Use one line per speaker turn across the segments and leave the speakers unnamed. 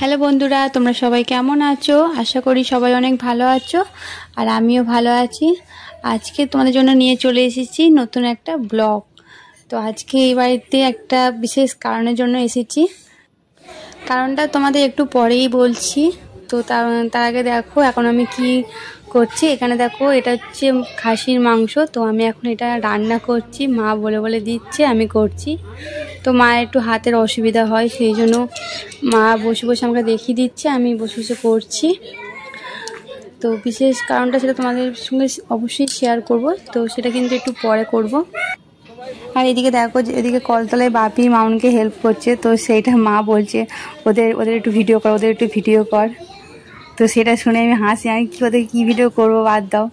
Hello বন্ধুরা, তোমরা সবাই কেমন আছো? আশা করি সবাই অনেক ভালো আছো আর আমিও ভালো আছি। আজকে তোমাদের জন্য নিয়ে চলে এসেছি নতুন একটা ব্লগ। তো আজকে এই বাড়িতে একটা বিশেষ কারণের জন্য এসেছি। কারণটা তোমাদের একটু পরেই বলছি। তো তার আগে দেখো এখন আমি কি করছি। এখানে দেখো এটা হচ্ছে খাসির মাংস। তো আমি এখন এটা রান্না করছি, মা বলে বলে দিচ্ছে, আমি করছি। তো মায়ের একটু হাতের অসুবিধা হয়, সেই জন্য মা বসে বসে আমাকে দেখিয়ে দিচ্ছে, আমি বসে বসে করছি। তো বিশেষ কারণটা সেটা তোমাদের সঙ্গে অবশ্যই শেয়ার করব, তো সেটা কিন্তু একটু পরে করব। আর এদিকে দেখো যে এদিকে কলতলায় বাপি মামুনকে হেল্প করছে, তো সেইটা মা বলছে ওদের একটু ভিডিও কর, ওদের একটু ভিডিও কর। তো সেটা শুনে আমি হাসি, আমি ওদের কী ভিডিও করবো, বাদ দাও।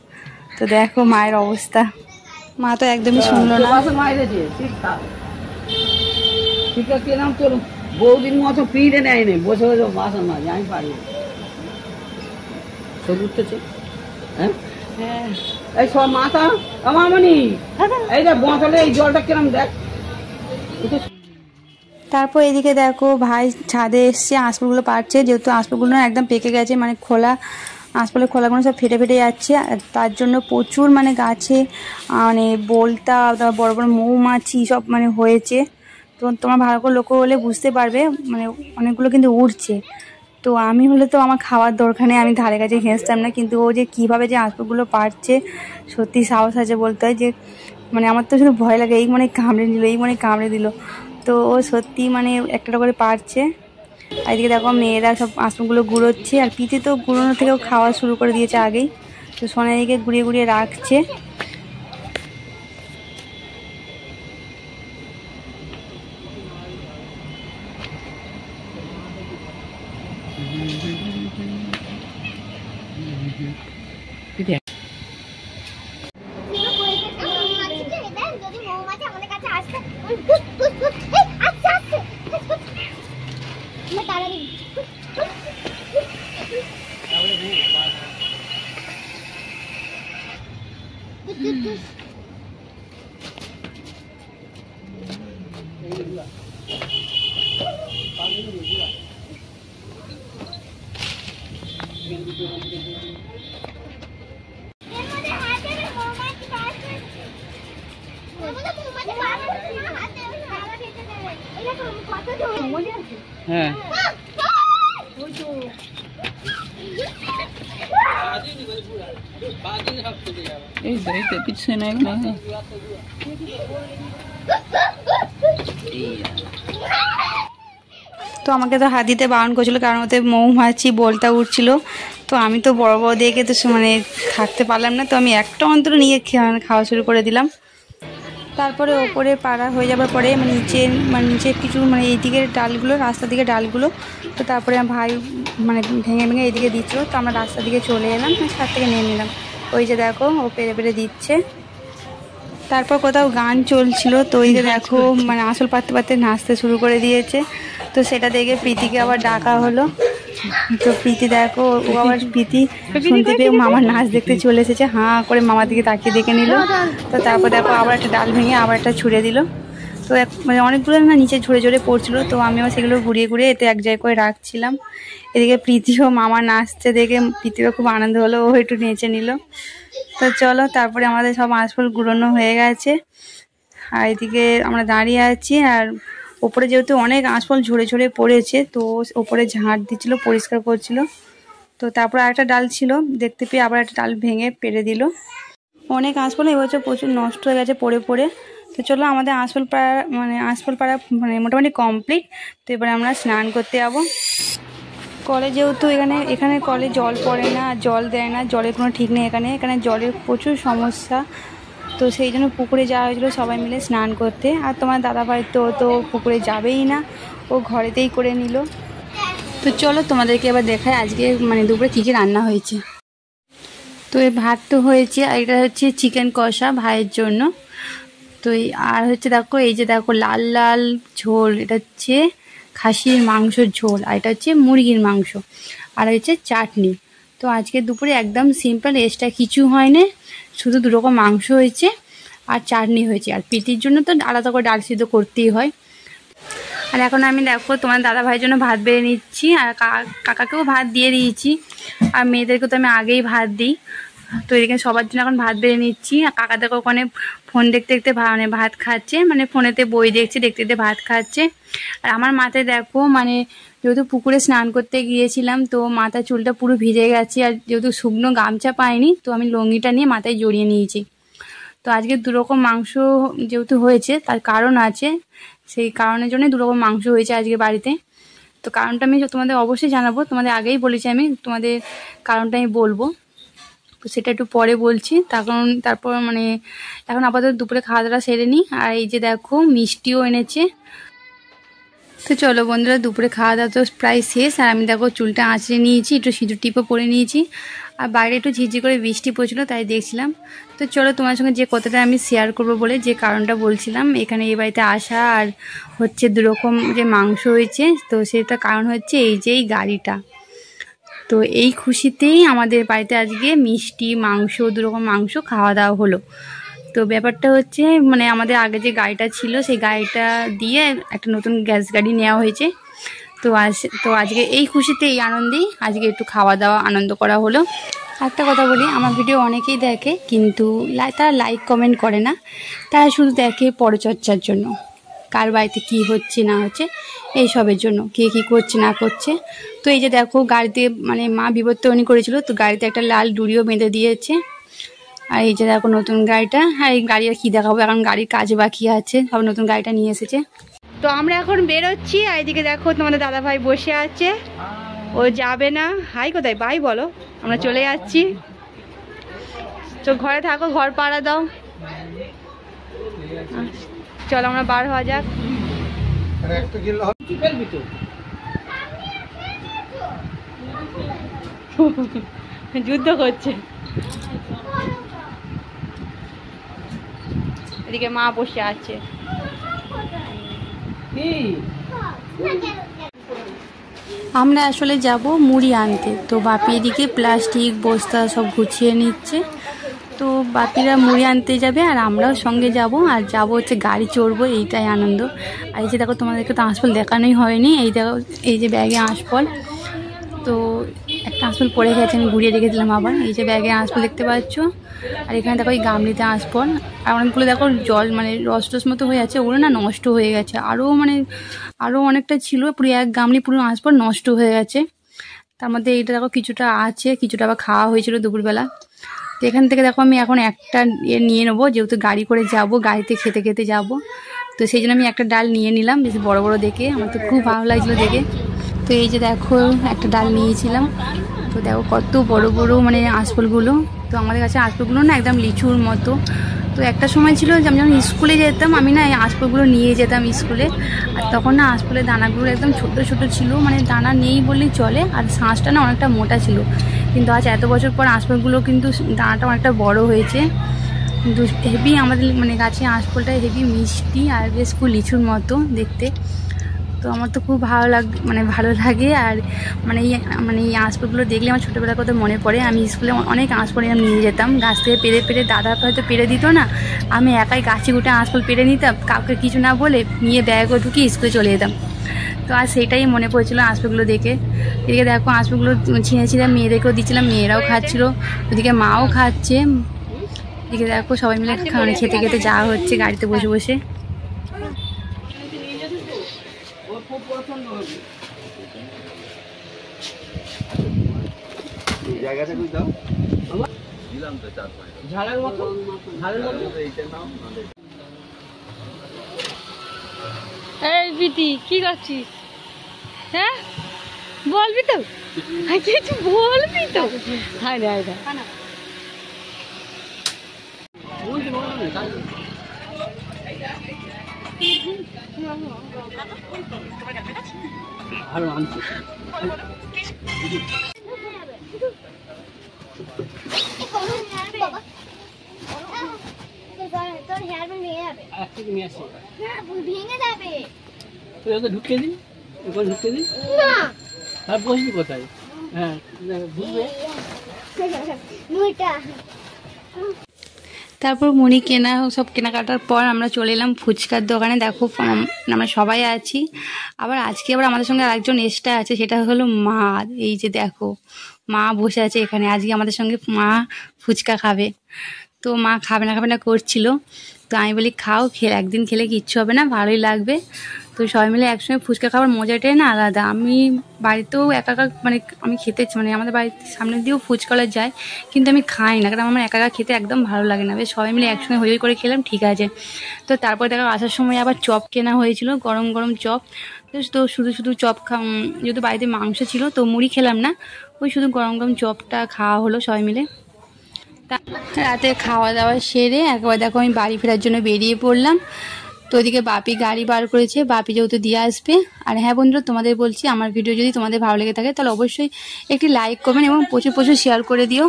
তো দেখো মায়ের অবস্থা, মা তো একদমই শুনলো না।
বৌদির মতো পিড়ে নেয়নি, বসে বসে বাসন মাঝে আমি পারি। সব উঠতেছে, হ্যাঁ এই সব মাথা আমামনি এই যে বোতলে এই জলটা কিরম দেখ।
তারপর এদিকে দেখো ভাই ছাদে এসছে, আঁশফুলগুলো পাড়ছে, যেহেতু আঁশফুলগুলো একদম পেকে গেছে, মানে খোলা আঁশফুলের খোলাগুলো সব ফেটে ফেটে যাচ্ছে। তার জন্য প্রচুর মানে গাছে মানে বোলতা, বড় বড় মৌমাছি সব মানে হয়েছে। তো তোমরা ভালো করে লক্ষ্য করলে বুঝতে পারবে, মানে অনেকগুলো কিন্তু উড়ছে। তো আমি হলে তো আমার খাওয়ার দরকার নেই, আমি ধারে কাছে ঘেঁচতাম না, কিন্তু ও যে কীভাবে যে আঁশফুলগুলো পাড়ছে, সত্যি সাহস আছে বলতে হয়। যে মানে আমার তো শুধু ভয় লাগে, এই মনে কামড়ে দিল। তো ও সত্যি মানে একটা করে পারছে। আর এদিকে দেখো মেয়েরা সব আঁশফুলগুলো গুঁড়োচ্ছে, আর পিঠে তো গুঁড়োনো থেকেও খাওয়া শুরু করে দিয়েছে আগেই। তো সোনা এদিকে গুঁড়িয়ে গুঁড়িয়ে রাখছে।
হ্যাঁ এই তো পিছনে
তো আমাকে তো হাত দিতে বারণ করছিল, কারণ ওতে মৌমাছি বোলতা উঠছিল। তো আমি তো বড় বড় দেখে তো মানে থাকতে পারলাম না, তো আমি একটা অন্তর নিয়ে খাওয়া শুরু করে দিলাম। তারপরে ওপরে পাড়া হয়ে যাওয়ার পরে নিচে কিছু মানে এই দিকের ডালগুলো, রাস্তার দিকে ডালগুলো, তো তারপরে আমার ভাই মানে ভেঙে ভেঙে এইদিকে দিচ্ছিলো। তো আমরা রাস্তার দিকে চলে এলাম, ছাদ থেকে নিয়ে নিলাম। ওই যে দেখো ও পেরে পেরে দিচ্ছে। তারপর কোথাও গান চলছিল, তো ওই যে দেখো মানে আসল পাততে পাততে নাচতে শুরু করে দিয়েছে। তো সেটা দেখে প্রীতিকে আবার ডাকা হলো। তো প্রীতি দেখো ও আবার প্রীতি শুনতে পেয়ে মামার নাচ দেখতে চলে এসেছে, হাঁ করে মামার দিকে তাকিয়ে দেখে নিল। তো তারপর দেখো আবার একটা ডাল ভেঙে আবার একটা ছুঁড়ে দিল। তো মানে অনেকগুলো না নিচে ঝরে ঝরে পড়ছিল, তো আমি আবার সেগুলো ঘুরিয়ে ঘুরিয়ে এতে এক জায়গায় করে রাখছিলাম। এদিকে প্রীতিও মামা নাচতে দেখে প্রীতিরও খুব আনন্দ হলো, ও একটু নেচে নিল। তো চলো, তারপরে আমাদের সব আঁশফুল গুঁড়োনো হয়ে গেছে। আর এদিকে আমরা দাঁড়িয়ে আছি, আর ওপরে যেহেতু অনেক আঁশফল ঝরে ঝরে পড়েছে, তো ওপরে ঝাঁট দিচ্ছিল, পরিষ্কার করছিল। তো তারপর আরেকটা ডাল ছিল, দেখতে পেয়ে আবার একটা ডাল ভেঙে পেরে দিল। অনেক আঁশফল এবছর প্রচুর নষ্ট হয়ে গেছে পড়ে পড়ে। তো চলো, আমাদের আঁশফল পাড়া মানে মোটামুটি কমপ্লিট। তো এবারে আমরা স্নান করতে যাবো কলে, যেহেতু এখানে কলে জল পড়ে না, জল দেয় না, জলের কোনো ঠিক নেই। এখানে জলের প্রচুর সমস্যা। তো সেই জন্য পুকুরে যাওয়া হয়েছিলো সবাই মিলে স্নান করতে। আর তোমার দাদাভাই তো পুকুরে যাবেই না, ও ঘরেতেই করে নিল। তো চলো তোমাদেরকে এবার দেখায় আজকে মানে দুপুরে কী কী রান্না হয়েছে। তো এই ভাত তো হয়েছে, আর এটা হচ্ছে চিকেন কষা ভাইয়ের জন্য। তো আর হচ্ছে দেখো এই যে দেখো লাল লাল ঝোল, এটা হচ্ছে খাসির মাংসের ঝোল, আর এটা হচ্ছে মুরগির মাংস, আর হচ্ছে চাটনি। তো আজকে দুপুরে একদম সিম্পল, এক্সট্রা কিছু হয় না, শুধু দুরকম মাংস হয়েছে আর চাটনি হয়েছে। আর পিটির জন্য তো আলাদা করে ডাল সিদ্ধ করতেই হয়। আর এখন আমি দেখো তোমার দাদা ভাইয়ের জন্য ভাত বেড়ে নিচ্ছি, আর কাকাকেও ভাত দিয়ে দিয়েছি, আর মেয়েদেরকে তো আমি আগেই ভাত দিই। তো এদিকে সবার জন্য এখন ভাত বেড়ে নিচ্ছি। আর কাকা দেখো ওখানে ফোন দেখতে দেখতে মানে ভাত খাচ্ছে, মানে ফোনেতে বই দেখছে, দেখতে দেখতে ভাত খাচ্ছে। আর আমার মাথায় দেখো মানে যেহেতু পুকুরে স্নান করতে গিয়েছিলাম, তো মাথার চুলটা পুরো ভিজে গেছে, আর যেহেতু শুকনো গামছা পাইনি, তো আমি লুঙ্গিটা নিয়ে মাথায় জড়িয়ে নিয়েছি। তো আজকে দুরকম মাংস যেহেতু হয়েছে, তার কারণ আছে, সেই কারণের জন্য দুরকম মাংস হয়েছে আজকে বাড়িতে। তো কারণটা আমি তোমাদের অবশ্যই জানাবো, তোমাদের আগেই বলেছি আমি তোমাদের কারণটা আমি বলবো, তো সেটা একটু পরে বলছি। তারপর মানে এখন আপাতত দুপুরে খাওয়া দাওয়া সেরে নিই। আর এই যে দেখো মিষ্টিও এনেছে। তো চলো বন্ধুরা, দুপুরে খাওয়া দাওয়া তো প্রায় শেষ। আর আমি দেখো চুলটা আঁচড়ে নিয়েছি, একটু সিঁদুর টিপও পরে নিয়েছি, আর বাইরে একটু ঝিরঝির করে বৃষ্টি পড়ছিল, তাই দেখছিলাম। তো চলো তোমার সঙ্গে যে কথাটা আমি শেয়ার করব বলে যে কারণটা বলছিলাম এখানে এই বাড়িতে আসা, আর হচ্ছে দুরকম যে মাংস হয়েছে, তো সেটা কারণ হচ্ছে এই যে এই গাড়িটা। তো এই খুশিতেই আমাদের বাড়িতে আজকে মিষ্টি মাংস দুরকম মাংস খাওয়া দাওয়া হলো। তো ব্যাপারটা হচ্ছে মানে আমাদের আগে যে গাড়িটা ছিল সেই গাড়িটা দিয়ে একটা নতুন গ্যাস গাড়ি নেওয়া হয়েছে। তো আজকে এই খুশিতে এই আনন্দেই আজকে একটু খাওয়া দাওয়া আনন্দ করা হলো। একটা কথা বলি, আমার ভিডিও অনেকেই দেখে, কিন্তু তারা লাইক কমেন্ট করে না, তারা শুধু দেখে পরচর্চার জন্য, কার বাড়িতে কী হচ্ছে না হচ্ছে এইসবের জন্য, কে কী করছে না করছে। তো এই যে দেখো গাড়িতে মানে মা বিবর্তনী করেছিল, তো গাড়িতে একটা লাল ডুরিও বেঁধে দিয়েছে। আর এই যে দেখো নতুন গাড়িটা, হ্যাঁ এই গাড়ি আর কী দেখাবো, এখন গাড়ির কাজ বাকি আছে, সব নতুন গাড়িটা নিয়ে এসেছে। তো আমরা এখন বেরোচ্ছি, আর এদিকে দেখো তোমাদের দাদাভাই বসে আছে, ও যাবে না। হাই কোথায় বাই বলো, আমরা চলে যাচ্ছি। তো ঘরে থাকো, ঘর পাড়া দাও। চলো আমরা বার হওয়া যাক। যুদ্ধ করছে, এদিকে মা বসে আছে। আমরা আসলে যাব মুড়ি আনতে, তো বাপি এদিকে প্লাস্টিক বস্তা সব গুছিয়ে নিচ্ছে। তো বাপিরা মুড়ি আনতে যাবে, আর আমরাও সঙ্গে যাব, আর যাব হচ্ছে গাড়ি চড়বো, এইটাই আনন্দ। আর এই যে দেখো তোমাদেরকে তো আঁশফল দেখানোই হয়নি, এই দেখো এই যে ব্যাগে আঁশফল, তো একটা আঁশফল পড়ে গেছে, আমি ঘুরিয়ে রেখেছিলাম আবার। এই যে ব্যাগে আঁশফল দেখতে পাচ্ছ, আর এখানে দেখো এই গামলিতে আঁশফল, আর অনেকগুলো দেখো জল মানে রস টস মতো হয়ে আছে, ওগুলো না নষ্ট হয়ে গেছে, আরও অনেকটা ছিল, পুরো এক গামলি পুরো আঁশফল নষ্ট হয়ে গেছে। তার মধ্যে এইটা দেখো কিছুটা আছে, কিছুটা আবার খাওয়া হয়েছিল দুপুরবেলা। তো এখান থেকে দেখো আমি এখন একটা নিয়ে নেবো, যেহেতু গাড়ি করে যাব, গাড়িতে খেতে খেতে যাব, তো সেই জন্য আমি একটা ডাল নিয়ে নিলাম, বেশ বড় বড় দেখে, আমার তো খুব ভালো লাগছিলো দেখে। তো এই যে দেখো একটা ডাল নিয়েছিলাম, তো দেখো কত বড় বড় মানে আঁশফলগুলো। তো আমাদের কাছে আঁশফলগুলো না একদম লিচুর মতো। তো একটা সময় ছিল যে আমি যখন স্কুলে যেতাম, আমি না এই আঁশফলগুলো নিয়ে যেতাম স্কুলে, আর তখন না আঁশফলের দানাগুলো একদম ছোট ছোট ছিল, মানে দানা নেই বললেই চলে, আর শাঁসটা না অনেকটা মোটা ছিল। কিন্তু আজ এত বছর পর আঁশফলগুলো কিন্তু দানাটা অনেকটা বড় হয়েছে, কিন্তু হেভি আমাদের মানে গাছে আঁশফলটা হেভি মিষ্টি, আর বেশ খুব লিচুর মতো দেখতে। তো আমার তো খুব ভালো লাগে। আর মানে এই আঁশফলগুলো দেখলে আমার ছোটোবেলার কথা মনে পড়ে। আমি স্কুলে অনেক আঁশফল আমি নিয়ে যেতাম, গাছ থেকে পেরে পেরে, দাদা হয়তো পেরে দিত না, আমি একাই গাছে গুটে আঁশফল পেরে নিতাম, কাউকে কিছু না বলে নিয়ে ব্যাগও ঢুকিয়ে স্কুলে চলে যেতাম। তো আর সেটাই মনে পড়ছিলো আঁশফলগুলো দেখে। এদিকে দেখো আঁশফলগুলো ছিঁড়েছিলাম, মেয়েদেরকেও দিচ্ছিলাম, মেয়েরাও খাচ্ছিলো, ওদিকে মাও খাচ্ছে। এদিকে দেখো সবাই মিলে খেতে খেতে যাওয়া হচ্ছে গাড়িতে বসে বসে। এই বিটি কি করছিস? হ্যাঁ বলবি তো, বলবি তো। হায় রে হায় রে,
ঢুকে দিন, ঢুকে দিন, আর বসবি কোথায়? হ্যাঁ ঢুকবে।
তারপর মুড়ি কেনা সব কেনাকাটার পর আমরা চলে এলাম ফুচকার দোকানে। দেখো আমরা সবাই আছি, আবার আজকে আবার আমাদের সঙ্গে আরেকজন এক্সট্রা আছে, সেটা হলো মা। এই যে দেখো মা বসে আছে এখানে, আজকে আমাদের সঙ্গে মা ফুচকা খাবে। তো মা খাবে না করছিল, তো আমি বলি খাও, একদিন খেলে কিচ্ছু হবে না, ভালোই লাগবে। তো সবাই মিলে একসঙ্গে ফুচকা খাওয়ার মজাটাই না আলাদা। আমি বাড়িতেও একা মানে আমি খেতে মানে আমাদের বাড়ির সামনে দিয়েও ফুচকাওয়ালা যায়, কিন্তু আমি খাই না, কারণ আমার একা খেতে একদম ভালো লাগে না। বেশ সবাই মিলে একসঙ্গে হই করে খেলাম, ঠিক আছে। তো তারপর দেখো আসার সময় আবার চপ কেনা হয়েছিল, গরম গরম চপ। তো শুধু চপ যেহেতু বাড়িতে মাংস ছিল তো মুড়ি খেলাম না, ওই শুধু গরম গরম চপটা খাওয়া হলো সবাই মিলে। রাতে খাওয়া দাওয়া সেরে একবার দেখো আমি বাড়ি ফেরার জন্য বেরিয়ে পড়লাম। তো ওদিকে বাপি গাড়ি বার করেছে, বাপি যেহেতু দিয়ে আসবে। আর হ্যাঁ বন্ধুরা, তোমাদের বলছি আমার ভিডিও যদি তোমাদের ভালো লেগে থাকে তাহলে অবশ্যই একটি লাইক করবেন এবং প্রচুর শেয়ার করে দিও।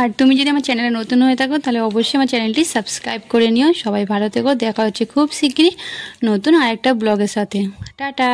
আর তুমি যদি আমার চ্যানেলে নতুন হয়ে থাকো তাহলে অবশ্যই আমার চ্যানেলটি সাবস্ক্রাইব করে নিও। সবাই ভালো থেকো, দেখা হচ্ছে খুব শিগগিরই নতুন আরেকটা ব্লগের সাথে। টাটা।